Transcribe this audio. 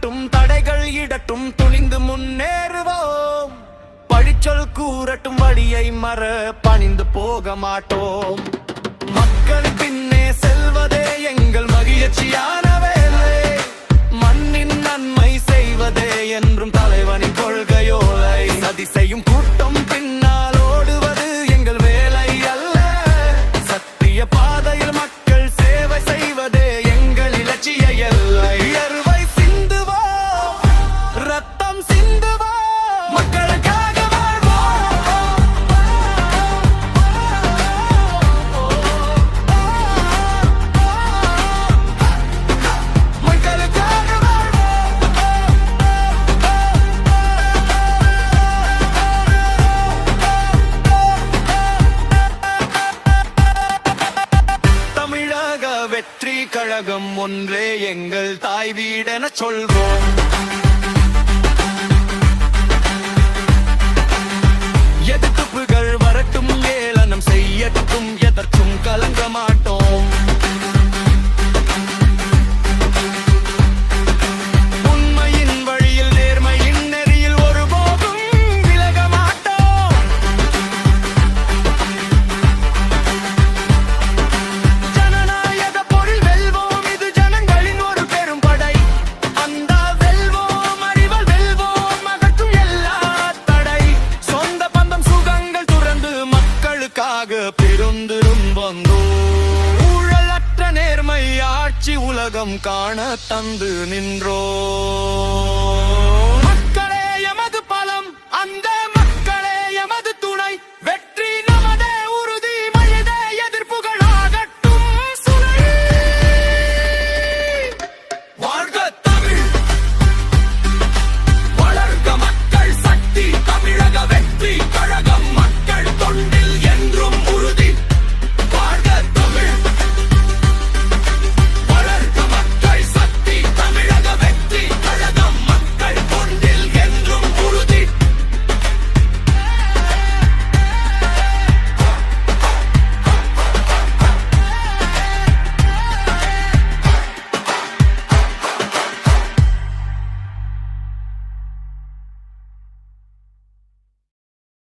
வரட்டும், தடைகள் இடட்டும், துணிந்து முன்னேறுவோம். பழிச்சொல் கூறட்டும், வழியை மற பணிந்து போக மாட்டோம். மக்கள் பின்னே செல்வதே எங்கள் மகிழ்ச்சியான வேலை. மண்ணின் நன்மை செய்வதே என்றும் தலைவனின் கொள்கையோலை. சதி செய்யும் கூட்டம் பின்னால் ஓடுவது எங்கள் வேலை அல்ல. சத்திய பாதையில் மக்கள் சேவை செய்வதே எங்கள் இலட்சிய எல்லை. அறுவை சிந்துவோம், ரத்தம் சிந்துவோம், மக்களுக்காக வாழ்வோம். மக்களுக்காக தமிழக வெற்றி கழகம் ஒன்றே எங்கள் தாய் வீடென சொல்வோம். எதிர்ப்புகள் வரட்டும், ஏளனம் செய்யட்டும், எதற்கும் கலங்க மாட்டோம். உண்மையின் வழியில், நேர்மையின் நெறியில் ஒருபோதும் விலக மாட்டோம். ஜனநாயக பொருள் வெல்வோம், இது ஜனங்களின் ஒரு பெரும் படை. அந்த வெல்வோம், அறிவால் வெல்வோம், அகற்றும் எல்லா தடை. சொந்த பந்தம் சுகங்கள் துறந்து மக்களுக்காக பெருந்திரும் வந்தோம். ஊழலற்ற நேர்மை ஆட்சி உலகம் காண தந்து நின்றோம்.